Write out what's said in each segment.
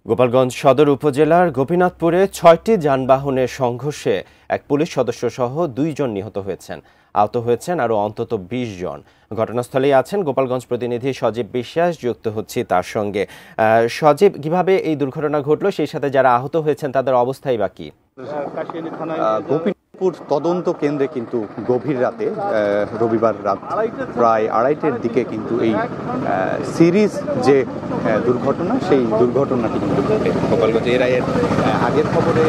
গোপালগঞ্জ সদর উপজেলার গোপীনাথপুরে ৬টি যানবাহনের সংঘর্ষে এক পুলিশ সদস্য সহ ২ জন নিহত হয়েছেন। আহত হয়েছেন আরও অন্তত ২০ জন। ঘটনাস্থলেই আছেন গোপালগঞ্জ প্রতিনিধি সজীব বিশ্বাস, যুক্ত হচ্ছি তার সঙ্গে। সজীব, কিভাবে এই দুর্ঘটনা ঘটলো, সেই সাথে যারা আহত হয়েছেন তাদের অবস্থাই বা কি? গোপীনাথপুর তদন্ত কেন্দ্রে কিন্তু গভীর রাতে রবিবার রাত প্রায় ২:৩০-এর দিকে কিন্তু এই সিরিজ যে দুর্ঘটনা, সেই দুর্ঘটনাটি কিন্তু ঘটে গোপালগঞ্জে। এর আগের খবরে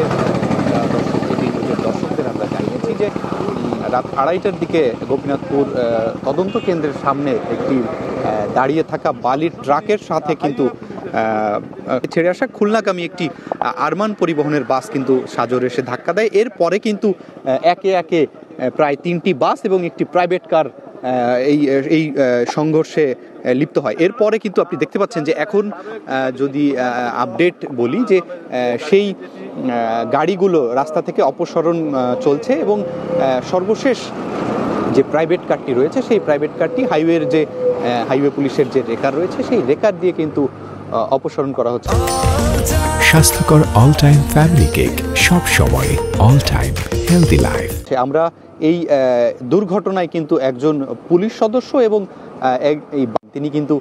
দর্শকদের আমরা জানিয়েছি যে রাত ২:৩০-এর দিকে গোপীনাথপুর তদন্ত কেন্দ্রের সামনে একটি দাঁড়িয়ে থাকা বালির ট্রাকের সাথে কিন্তু ছেড়ে আসা খুলনাগামী একটি আরমান পরিবহনের বাস কিন্তু সাজরে এসে ধাক্কা দেয়। এরপরে কিন্তু একে একে প্রায় ৩টি বাস এবং একটি প্রাইভেট কার এই সংঘর্ষে লিপ্ত হয়। এরপরে কিন্তু আপনি দেখতে পাচ্ছেন যে এখন যদি আপডেট বলি যে সেই গাড়িগুলো রাস্তা থেকে অপসারণ চলছে এবং সর্বশেষ যে প্রাইভেট কারটি রয়েছে, সেই প্রাইভেট কারটি হাইওয়ে পুলিশের যে রেকার রয়েছে, সেই রেকার দিয়ে কিন্তু অপসারণ করা হচ্ছে। স্বাস্থ্যকর অল টাইম ফ্যামিলি কেক, সব সময় অল টাইম হেলদি লাইফ। আমরা এই দুর্ঘটনায় কিন্তু একজন পুলিশ সদস্য এবং তিনি কিন্তু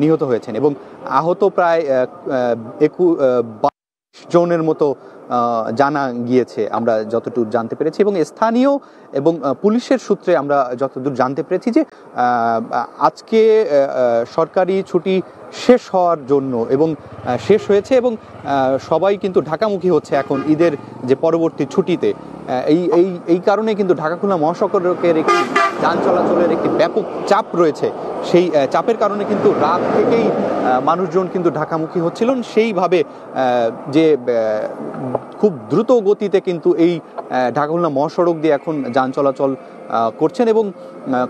নিহত হয়েছেন এবং আহত প্রায় ২২ জনের মতো জানা গিয়েছে, আমরা যতটুকু জানতে পেরেছি। এবং স্থানীয় এবং পুলিশের সূত্রে আমরা যতদূর জানতে পেরেছি যে আজকে সরকারি ছুটি শেষ হওয়ার জন্য এবং শেষ হয়েছে এবং সবাই কিন্তু ঢাকামুখী হচ্ছে এখন ঈদের যে পরবর্তী ছুটিতে। এই কারণে কিন্তু ঢাকা খুলনা মহাসড়কের একটি যান চলাচলের একটি ব্যাপক চাপ রয়েছে। সেই চাপের কারণে কিন্তু রাত থেকেই মানুষজন কিন্তু ঢাকামুখী হচ্ছিলেন। সেইভাবে যে খুব দ্রুত গতিতে কিন্তু এই ঢাকা খুলনা মহাসড়ক দিয়ে এখন যান চলাচল করছেন এবং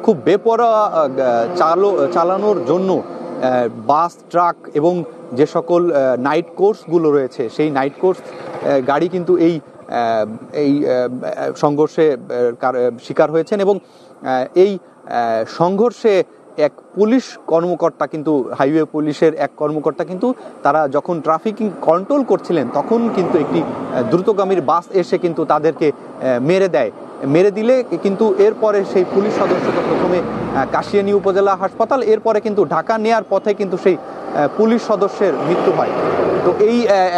খুব বেপরোয়া চালানোর জন্য বাস, ট্রাক এবং যে সকল নাইট কোর্সগুলো রয়েছে, সেই নাইট কোর্স গাড়ি কিন্তু এই সংঘর্ষে শিকার হয়েছেন এবং এই সংঘর্ষে এক পুলিশ কর্মকর্তা কিন্তু, হাইওয়ে পুলিশের এক কর্মকর্তা কিন্তু, তারা যখন ট্রাফিকিং কন্ট্রোল করছিলেন তখন কিন্তু একটি দ্রুতগামীর বাস এসে কিন্তু তাদেরকে মেরে দিলে কিন্তু এরপরে সেই পুলিশ সদস্যকে প্রথমে কাশিয়ানী উপজেলা হাসপাতাল, এরপরে কিন্তু ঢাকা নেয়ার পথে কিন্তু সেই পুলিশ সদস্যের মৃত্যু হয়। তো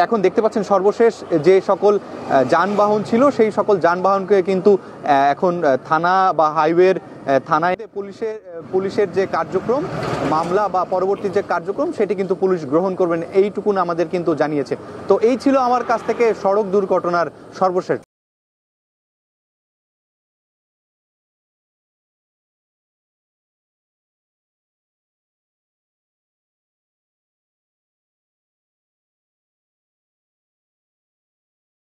এখন দেখতে পাচ্ছেন সর্বশেষ যে সকল যানবাহন ছিল, সেই সকল যানবাহনকে কিন্তু এখন থানা বা হাইওয়ের থানায় পুলিশের যে কার্যক্রম, মামলা বা পরবর্তী যে কার্যক্রম, সেটি কিন্তু পুলিশ গ্রহণ করবেন, এইটুকুন আমাদের কিন্তু জানিয়েছে। তো এই ছিল আমার কাছ থেকে সড়ক দুর্ঘটনার সর্বশেষ।